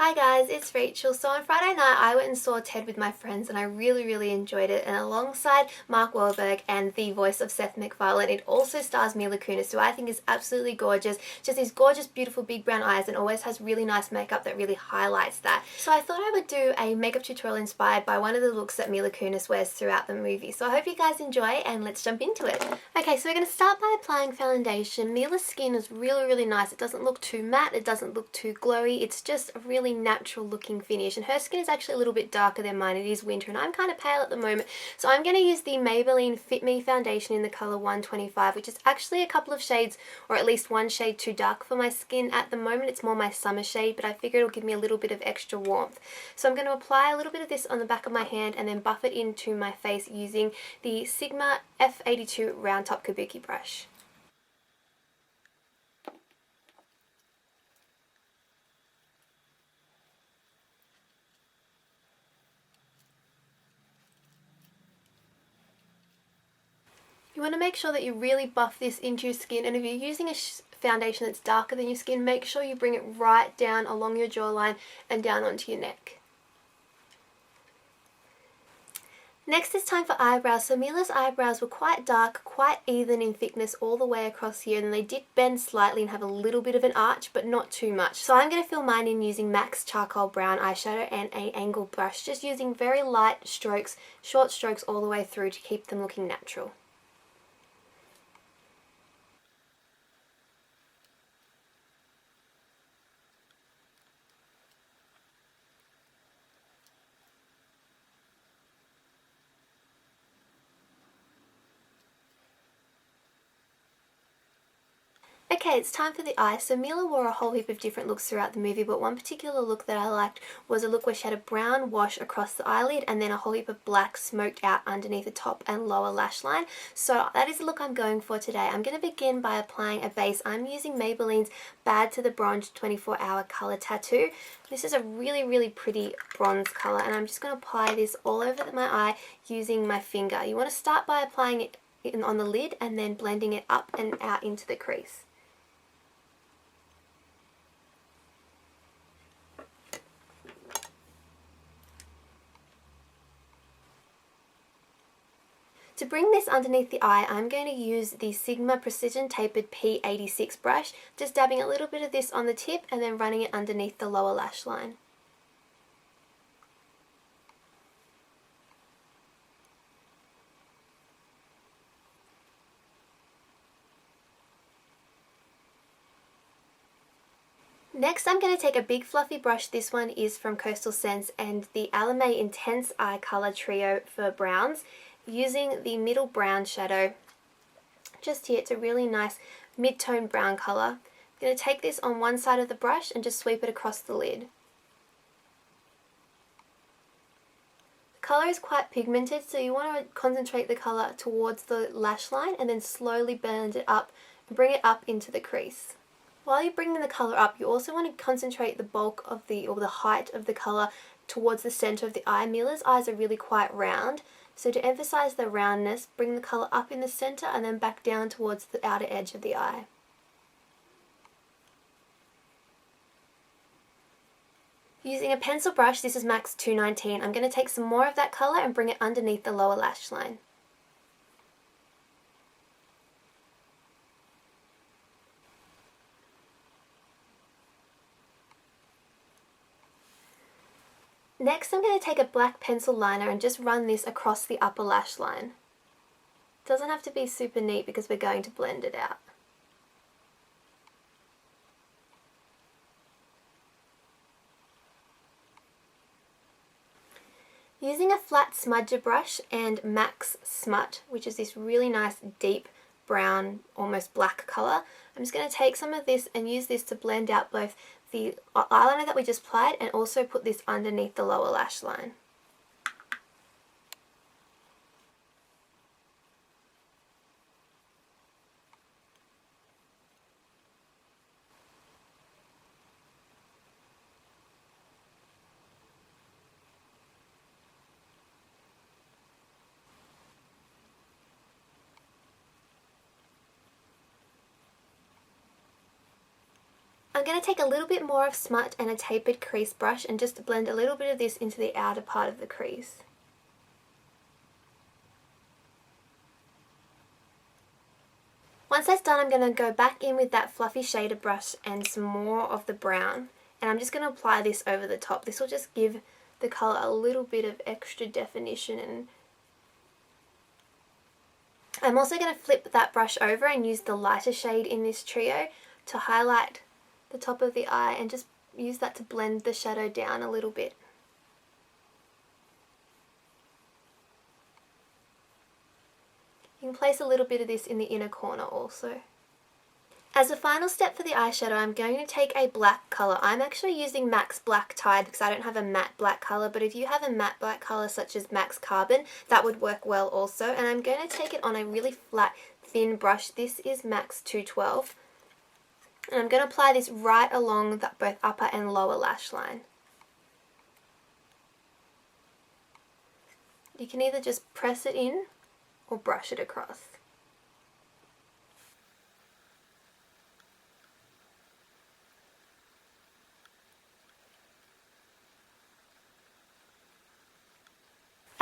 Hi guys, it's Rachel. So on Friday night I went and saw Ted with my friends and I really enjoyed it, and alongside Mark Wahlberg and the voice of Seth MacFarlane, it also stars Mila Kunis, who I think is absolutely gorgeous. Just these gorgeous beautiful big brown eyes, and always has really nice makeup that really highlights that. So I thought I would do a makeup tutorial inspired by one of the looks that Mila Kunis wears throughout the movie. So I hope you guys enjoy, and let's jump into it. Okay, so we're going to start by applying foundation. Mila's skin is really nice. It doesn't look too matte, it doesn't look too glowy, it's just a really natural looking finish, and her skin is actually a little bit darker than mine. It is winter and I'm kind of pale at the moment, so I'm going to use the Maybelline Fit Me foundation in the colour 125, which is actually a couple of shades, or at least one shade too dark for my skin at the moment. It's more my summer shade, but I figure it'll give me a little bit of extra warmth. So I'm going to apply a little bit of this on the back of my hand and then buff it into my face using the Sigma F82 round top kabuki brush. You want to make sure that you really buff this into your skin, and if you're using a foundation that's darker than your skin, make sure you bring it right down along your jawline and down onto your neck. Next it's time for eyebrows. So Mila's eyebrows were quite dark, quite even in thickness all the way across here, and then they did bend slightly and have a little bit of an arch, but not too much. So I'm going to fill mine in using MAC's Charcoal Brown eyeshadow and an angle brush, just using very light strokes, short strokes all the way through to keep them looking natural. Okay, it's time for the eye. So Mila wore a whole heap of different looks throughout the movie, but one particular look that I liked was a look where she had a brown wash across the eyelid and then a whole heap of black smoked out underneath the top and lower lash line. So that is the look I'm going for today. I'm going to begin by applying a base. I'm using Maybelline's Bad to the Bronze 24-Hour Colour Tattoo. This is a really pretty bronze colour, and I'm just going to apply this all over my eye using my finger. You want to start by applying it on the lid and then blending it up and out into the crease. To bring this underneath the eye, I'm going to use the Sigma Precision Tapered P86 brush, just dabbing a little bit of this on the tip and then running it underneath the lower lash line. Next I'm going to take a big fluffy brush. This one is from Coastal Scents and the Alame Intense Eye Colour Trio for browns, using the middle brown shadow just here. It's a really nice mid-tone brown colour. I'm going to take this on one side of the brush and just sweep it across the lid. The colour is quite pigmented, so you want to concentrate the colour towards the lash line and then slowly blend it up and bring it up into the crease. While you're bringing the colour up, you also want to concentrate the bulk of the height of the colour towards the centre of the eye. Mila's eyes are really quite round, so to emphasise the roundness, bring the colour up in the centre and then back down towards the outer edge of the eye. Using a pencil brush, this is MAC's 219, I'm going to take some more of that colour and bring it underneath the lower lash line. Next I'm going to take a black pencil liner and just run this across the upper lash line. It doesn't have to be super neat because we're going to blend it out. Using a flat smudger brush and MAC's Smut, which is this really nice deep brown, almost black colour, I'm just going to take some of this and use this to blend out both the eyeliner that we just applied and also put this underneath the lower lash line. I'm going to take a little bit more of smudge and a tapered crease brush and just blend a little bit of this into the outer part of the crease. Once that's done, I'm going to go back in with that fluffy shader brush and some more of the brown, and I'm just going to apply this over the top. This will just give the colour a little bit of extra definition. And I'm also going to flip that brush over and use the lighter shade in this trio to highlight the top of the eye and just use that to blend the shadow down a little bit. You can place a little bit of this in the inner corner also. As a final step for the eyeshadow, I'm going to take a black colour. I'm actually using MAC's Black Tide because I don't have a matte black colour, but if you have a matte black colour such as MAC's Carbon, that would work well also. And I'm going to take it on a really flat, thin brush. This is MAC's 212. And I'm going to apply this right along both upper and lower lash line. You can either just press it in or brush it across.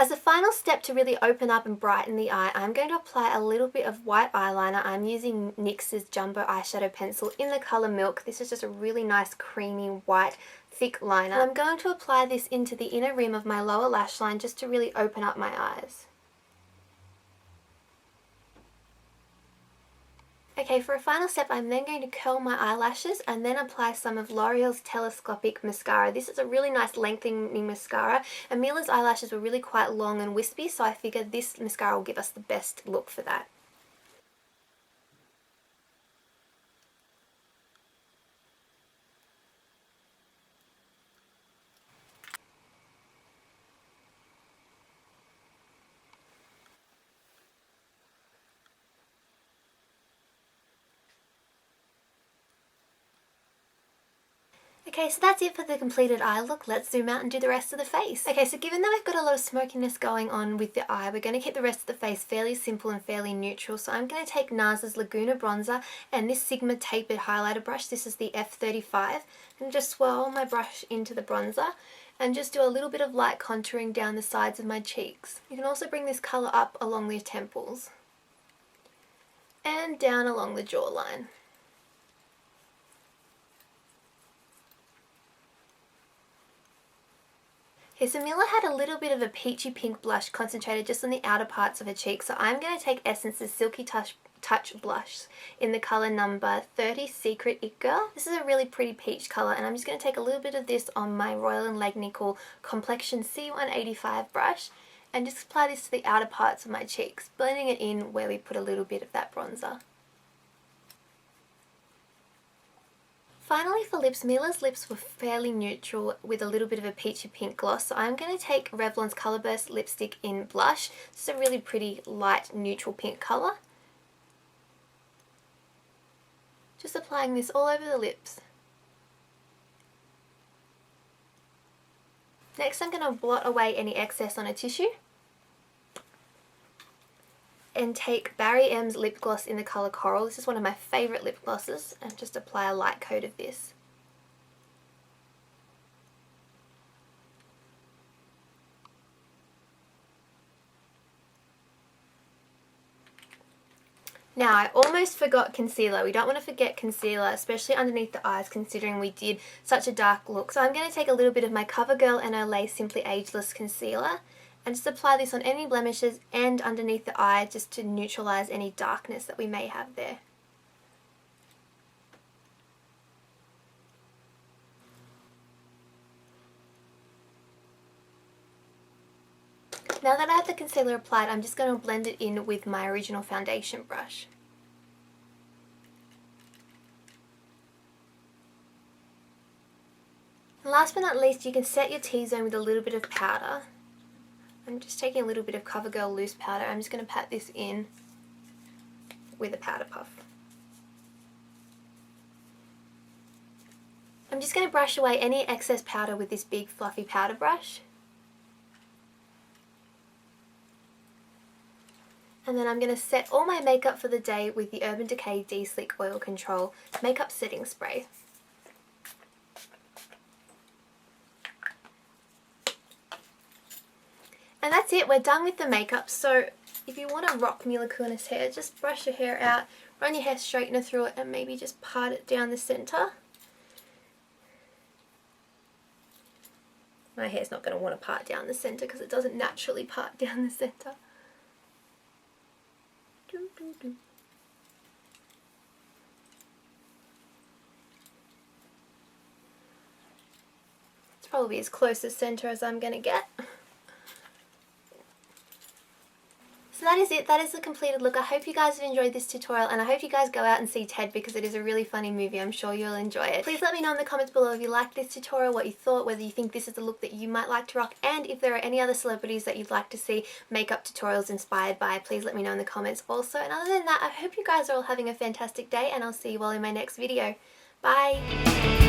As a final step to really open up and brighten the eye, I'm going to apply a little bit of white eyeliner. I'm using NYX's Jumbo Eyeshadow Pencil in the colour Milk. This is just a really nice creamy white thick liner. And I'm going to apply this into the inner rim of my lower lash line just to really open up my eyes. Okay, for a final step, I'm then going to curl my eyelashes and then apply some of L'Oreal's Telescopic Mascara. This is a really nice lengthening mascara, and Mila's eyelashes were really quite long and wispy, so I figured this mascara will give us the best look for that. Okay, so that's it for the completed eye look. Let's zoom out and do the rest of the face. Okay, so given that we've got a lot of smokiness going on with the eye, we're going to keep the rest of the face fairly simple and fairly neutral. So I'm going to take NARS's Laguna Bronzer and this Sigma tapered highlighter brush. This is the F35. And just swirl my brush into the bronzer and just do a little bit of light contouring down the sides of my cheeks. You can also bring this colour up along the temples and down along the jawline. Okay, so Mila had a little bit of a peachy pink blush concentrated just on the outer parts of her cheek, so I'm going to take Essence's Silky Touch blush in the colour number 30 Secret It Girl. This is a really pretty peach colour, and I'm just going to take a little bit of this on my Royal & Langnickel Complexion C185 brush and just apply this to the outer parts of my cheeks, blending it in where we put a little bit of that bronzer. Finally, for lips, Mila's lips were fairly neutral with a little bit of a peachy pink gloss, so I'm going to take Revlon's Colourburst lipstick in Blush. This is a really pretty light neutral pink colour. Just applying this all over the lips. Next, I'm going to blot away any excess on a tissue and take Barry M's lip gloss in the colour Coral. This is one of my favourite lip glosses, and just apply a light coat of this. Now, I almost forgot concealer. We don't want to forget concealer, especially underneath the eyes, considering we did such a dark look. So I'm going to take a little bit of my CoverGirl and Olay Simply Ageless concealer and just apply this on any blemishes and underneath the eye just to neutralise any darkness that we may have there. Now that I have the concealer applied, I'm just going to blend it in with my original foundation brush. And last but not least, you can set your T-zone with a little bit of powder. I'm just taking a little bit of CoverGirl loose powder. I'm just going to pat this in with a powder puff. I'm just going to brush away any excess powder with this big fluffy powder brush. And then I'm going to set all my makeup for the day with the Urban Decay De-Slick Oil Control Makeup Setting Spray. And that's it, we're done with the makeup. So if you want to rock Mila Kunis hair, just brush your hair out, run your hair straightener through it, and maybe just part it down the centre. My hair's not going to want to part down the centre because it doesn't naturally part down the centre. It's probably as close to centre as I'm going to get. So that is it, that is the completed look. I hope you guys have enjoyed this tutorial, and I hope you guys go out and see Ted because it is a really funny movie. I'm sure you'll enjoy it. Please let me know in the comments below if you liked this tutorial, what you thought, whether you think this is the look that you might like to rock, and if there are any other celebrities that you'd like to see makeup tutorials inspired by, please let me know in the comments also. And other than that, I hope you guys are all having a fantastic day, and I'll see you all in my next video. Bye!